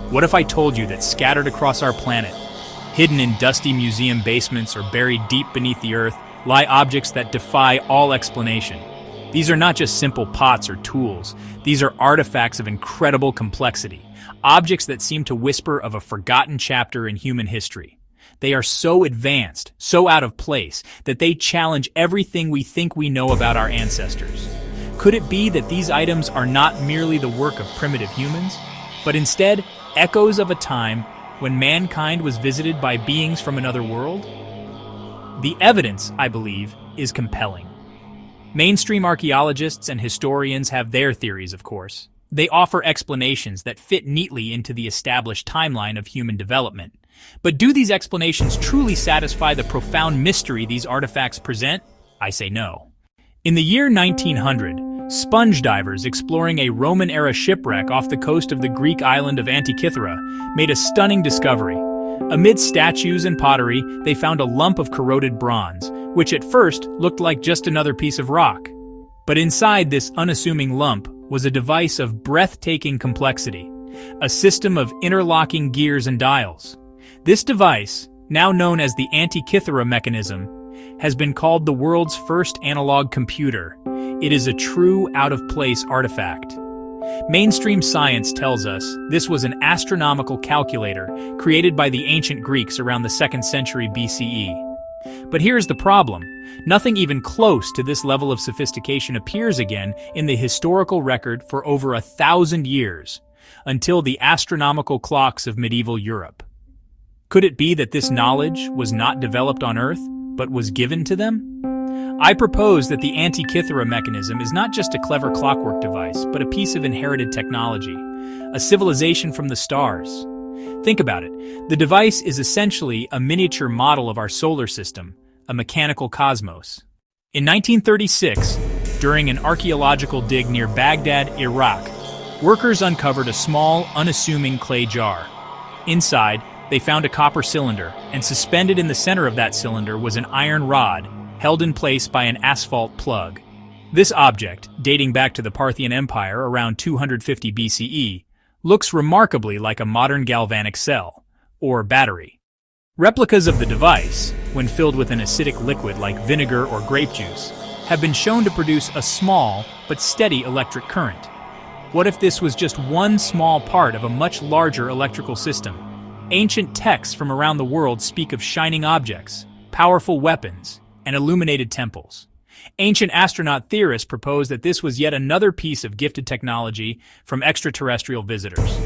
What if I told you that scattered across our planet, hidden in dusty museum basements or buried deep beneath the earth, lie objects that defy all explanation? These are not just simple pots or tools. These are artifacts of incredible complexity, objects that seem to whisper of a forgotten chapter in human history. They are so advanced, so out of place, that they challenge everything we think we know about our ancestors. Could it be that these items are not merely the work of primitive humans, but instead echoes of a time when mankind was visited by beings from another world? The evidence, I believe, is compelling. Mainstream archaeologists and historians have their theories, of course. They offer explanations that fit neatly into the established timeline of human development. But do these explanations truly satisfy the profound mystery these artifacts present? I say no. In the year 1900, sponge divers exploring a Roman-era shipwreck off the coast of the Greek island of Antikythera made a stunning discovery. Amid statues and pottery, they found a lump of corroded bronze, which at first looked like just another piece of rock. But inside this unassuming lump was a device of breathtaking complexity, a system of interlocking gears and dials. This device, now known as the Antikythera mechanism, has been called the world's first analog computer. It is a true out-of-place artifact. Mainstream science tells us this was an astronomical calculator created by the ancient Greeks around the 2nd century BCE. But here's the problem. Nothing even close to this level of sophistication appears again in the historical record for over 1,000 years, until the astronomical clocks of medieval Europe. Could it be that this knowledge was not developed on Earth, but was given to them? I propose that the Antikythera mechanism is not just a clever clockwork device, but a piece of inherited technology, a civilization from the stars. Think about it. The device is essentially a miniature model of our solar system, a mechanical cosmos. In 1936, during an archaeological dig near Baghdad, Iraq, workers uncovered a small, unassuming clay jar. Inside, they found a copper cylinder, and suspended in the center of that cylinder was an iron rod, held in place by an asphalt plug. This object, dating back to the Parthian Empire around 250 BCE, looks remarkably like a modern galvanic cell, or battery. Replicas of the device, when filled with an acidic liquid like vinegar or grape juice, have been shown to produce a small but steady electric current. What if this was just one small part of a much larger electrical system? Ancient texts from around the world speak of shining objects, powerful weapons, and illuminated temples. Ancient astronaut theorists propose that this was yet another piece of gifted technology from extraterrestrial visitors.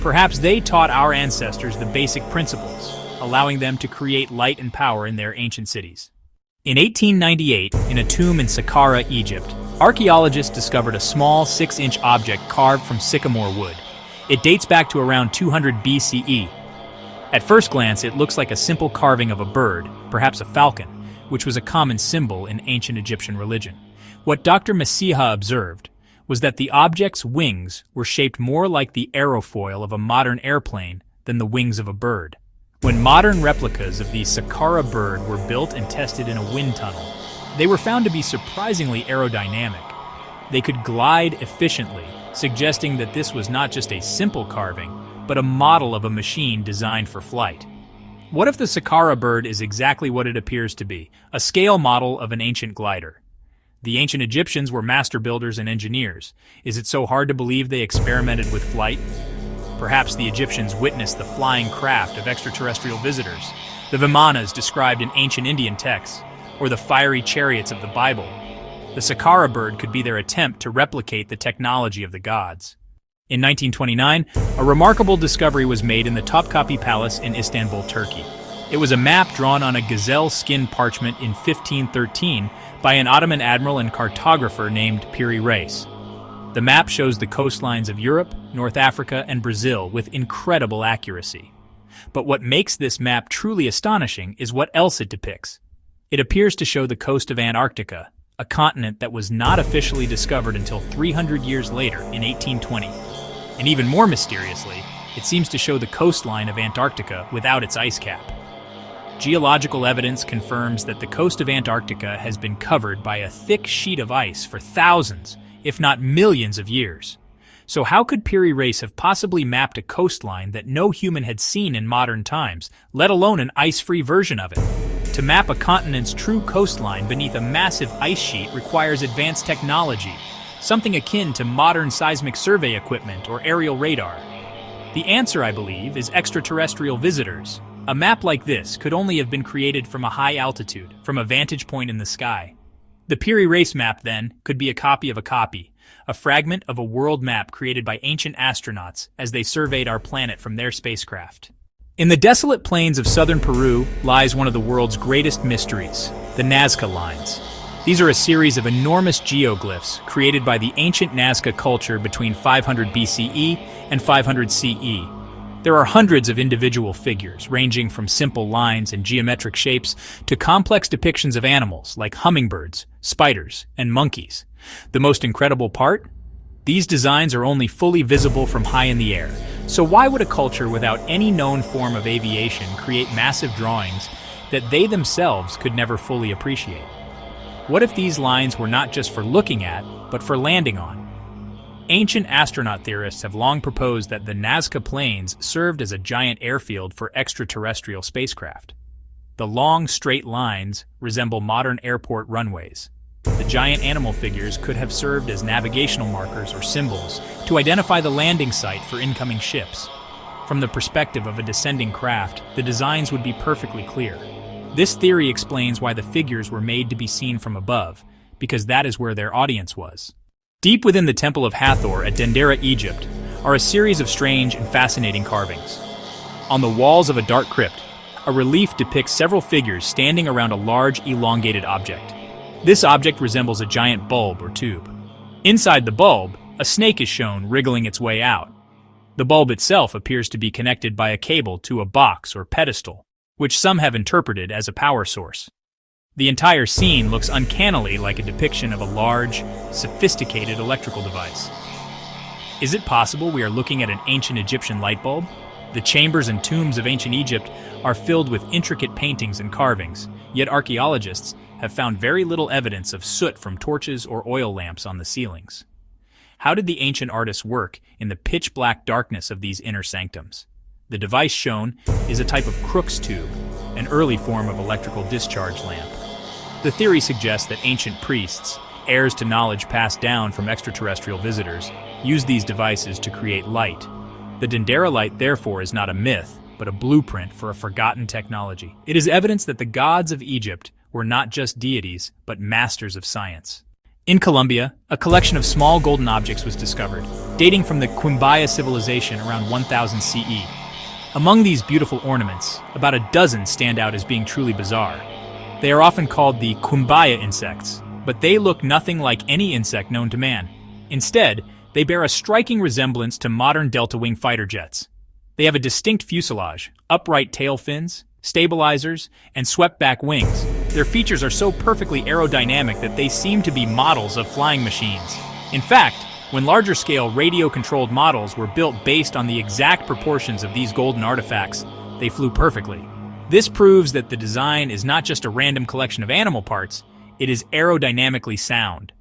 Perhaps they taught our ancestors the basic principles, allowing them to create light and power in their ancient cities. In 1898, in a tomb in Saqqara, Egypt, archaeologists discovered a small 6-inch object carved from sycamore wood. It dates back to around 200 BCE. At first glance, it looks like a simple carving of a bird, perhaps a falcon, which was a common symbol in ancient Egyptian religion. What Dr. Messiha observed was that the object's wings were shaped more like the aerofoil of a modern airplane than the wings of a bird. When modern replicas of the Saqqara bird were built and tested in a wind tunnel, they were found to be surprisingly aerodynamic. They could glide efficiently, suggesting that this was not just a simple carving, but a model of a machine designed for flight. What if the Saqqara bird is exactly what it appears to be, a scale model of an ancient glider? The ancient Egyptians were master builders and engineers. Is it so hard to believe they experimented with flight? Perhaps the Egyptians witnessed the flying craft of extraterrestrial visitors, the vimanas described in ancient Indian texts, or the fiery chariots of the Bible. The Saqqara bird could be their attempt to replicate the technology of the gods. In 1929, a remarkable discovery was made in the Topkapi Palace in Istanbul, Turkey. It was a map drawn on a gazelle skin parchment in 1513 by an Ottoman admiral and cartographer named Piri Reis. The map shows the coastlines of Europe, North Africa, and Brazil with incredible accuracy. But what makes this map truly astonishing is what else it depicts. It appears to show the coast of Antarctica, a continent that was not officially discovered until 300 years later in 1820. And even more mysteriously, it seems to show the coastline of Antarctica without its ice cap. Geological evidence confirms that the coast of Antarctica has been covered by a thick sheet of ice for thousands, if not millions of years. So how could Piri Reis have possibly mapped a coastline that no human had seen in modern times, let alone an ice-free version of it? To map a continent's true coastline beneath a massive ice sheet requires advanced technology, something akin to modern seismic survey equipment or aerial radar. The answer, I believe, is extraterrestrial visitors. A map like this could only have been created from a high altitude, from a vantage point in the sky. The Piri Reis map, then, could be a copy of a copy, a fragment of a world map created by ancient astronauts as they surveyed our planet from their spacecraft. In the desolate plains of southern Peru lies one of the world's greatest mysteries, the Nazca Lines. These are a series of enormous geoglyphs created by the ancient Nazca culture between 500 BCE and 500 CE. There are hundreds of individual figures, ranging from simple lines and geometric shapes to complex depictions of animals like hummingbirds, spiders, and monkeys. The most incredible part? These designs are only fully visible from high in the air. So why would a culture without any known form of aviation create massive drawings that they themselves could never fully appreciate? What if these lines were not just for looking at, but for landing on? Ancient astronaut theorists have long proposed that the Nazca Plains served as a giant airfield for extraterrestrial spacecraft. The long, straight lines resemble modern airport runways. The giant animal figures could have served as navigational markers or symbols to identify the landing site for incoming ships. From the perspective of a descending craft, the designs would be perfectly clear. This theory explains why the figures were made to be seen from above, because that is where their audience was. Deep within the Temple of Hathor at Dendera, Egypt, are a series of strange and fascinating carvings. On the walls of a dark crypt, a relief depicts several figures standing around a large, elongated object. This object resembles a giant bulb or tube. Inside the bulb, a snake is shown wriggling its way out. The bulb itself appears to be connected by a cable to a box or pedestal, which some have interpreted as a power source. The entire scene looks uncannily like a depiction of a large, sophisticated electrical device. Is it possible we are looking at an ancient Egyptian light bulb? The chambers and tombs of ancient Egypt are filled with intricate paintings and carvings, yet archaeologists have found very little evidence of soot from torches or oil lamps on the ceilings. How did the ancient artists work in the pitch-black darkness of these inner sanctums? The device shown is a type of Crookes tube, an early form of electrical discharge lamp. The theory suggests that ancient priests, heirs to knowledge passed down from extraterrestrial visitors, used these devices to create light. The Dendera light, therefore, is not a myth, but a blueprint for a forgotten technology. It is evidence that the gods of Egypt were not just deities, but masters of science. In Colombia, a collection of small golden objects was discovered, dating from the Quimbaya civilization around 1000 CE. Among these beautiful ornaments, about a dozen stand out as being truly bizarre. They are often called the Quimbaya insects, but they look nothing like any insect known to man. Instead, they bear a striking resemblance to modern delta-wing fighter jets. They have a distinct fuselage, upright tail fins, stabilizers, and swept-back wings. Their features are so perfectly aerodynamic that they seem to be models of flying machines. In fact, when larger-scale radio-controlled models were built based on the exact proportions of these golden artifacts, they flew perfectly. This proves that the design is not just a random collection of animal parts, it is aerodynamically sound.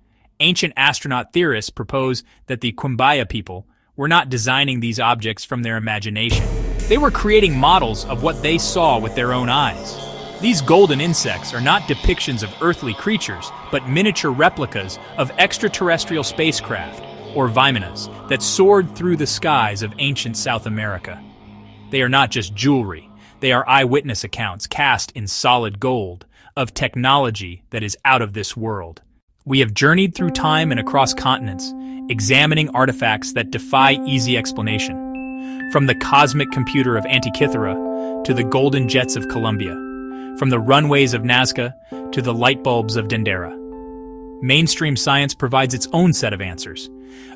Ancient astronaut theorists propose that the Quimbaya people were not designing these objects from their imagination. They were creating models of what they saw with their own eyes. These golden insects are not depictions of earthly creatures, but miniature replicas of extraterrestrial spacecraft, or Vimanas, that soared through the skies of ancient South America. They are not just jewelry. They are eyewitness accounts cast in solid gold of technology that is out of this world. We have journeyed through time and across continents, examining artifacts that defy easy explanation. From the cosmic computer of Antikythera to the golden jets of Colombia, from the runways of Nazca to the light bulbs of Dendera. Mainstream science provides its own set of answers,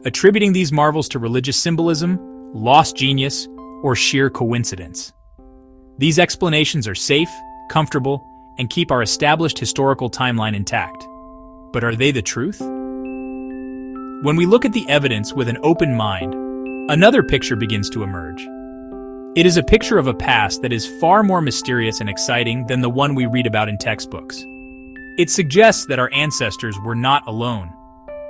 attributing these marvels to religious symbolism, lost genius, or sheer coincidence. These explanations are safe, comfortable, and keep our established historical timeline intact. But are they the truth? When we look at the evidence with an open mind, another picture begins to emerge. It is a picture of a past that is far more mysterious and exciting than the one we read about in textbooks. It suggests that our ancestors were not alone.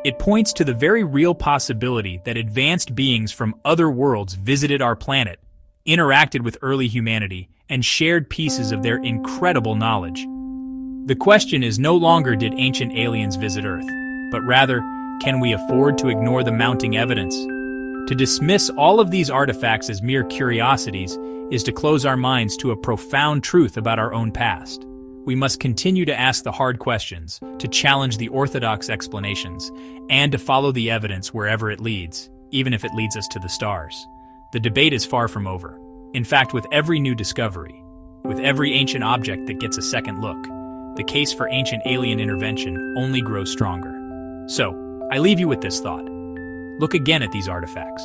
It points to the very real possibility that advanced beings from other worlds visited our planet, interacted with early humanity, and shared pieces of their incredible knowledge. The question is no longer did ancient aliens visit Earth, but rather, can we afford to ignore the mounting evidence? To dismiss all of these artifacts as mere curiosities is to close our minds to a profound truth about our own past. We must continue to ask the hard questions, to challenge the orthodox explanations, and to follow the evidence wherever it leads, even if it leads us to the stars. The debate is far from over. In fact, with every new discovery, with every ancient object that gets a second look, the case for ancient alien intervention only grows stronger. So, I leave you with this thought. Look again at these artifacts.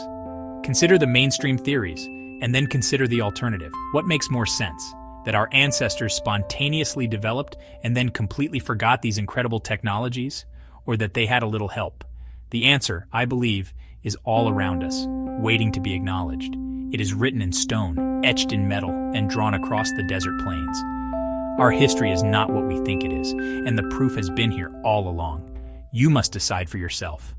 Consider the mainstream theories, and then consider the alternative. What makes more sense? That our ancestors spontaneously developed and then completely forgot these incredible technologies, or that they had a little help? The answer, I believe, is all around us, waiting to be acknowledged. It is written in stone, etched in metal, and drawn across the desert plains. Our history is not what we think it is, and the proof has been here all along. You must decide for yourself.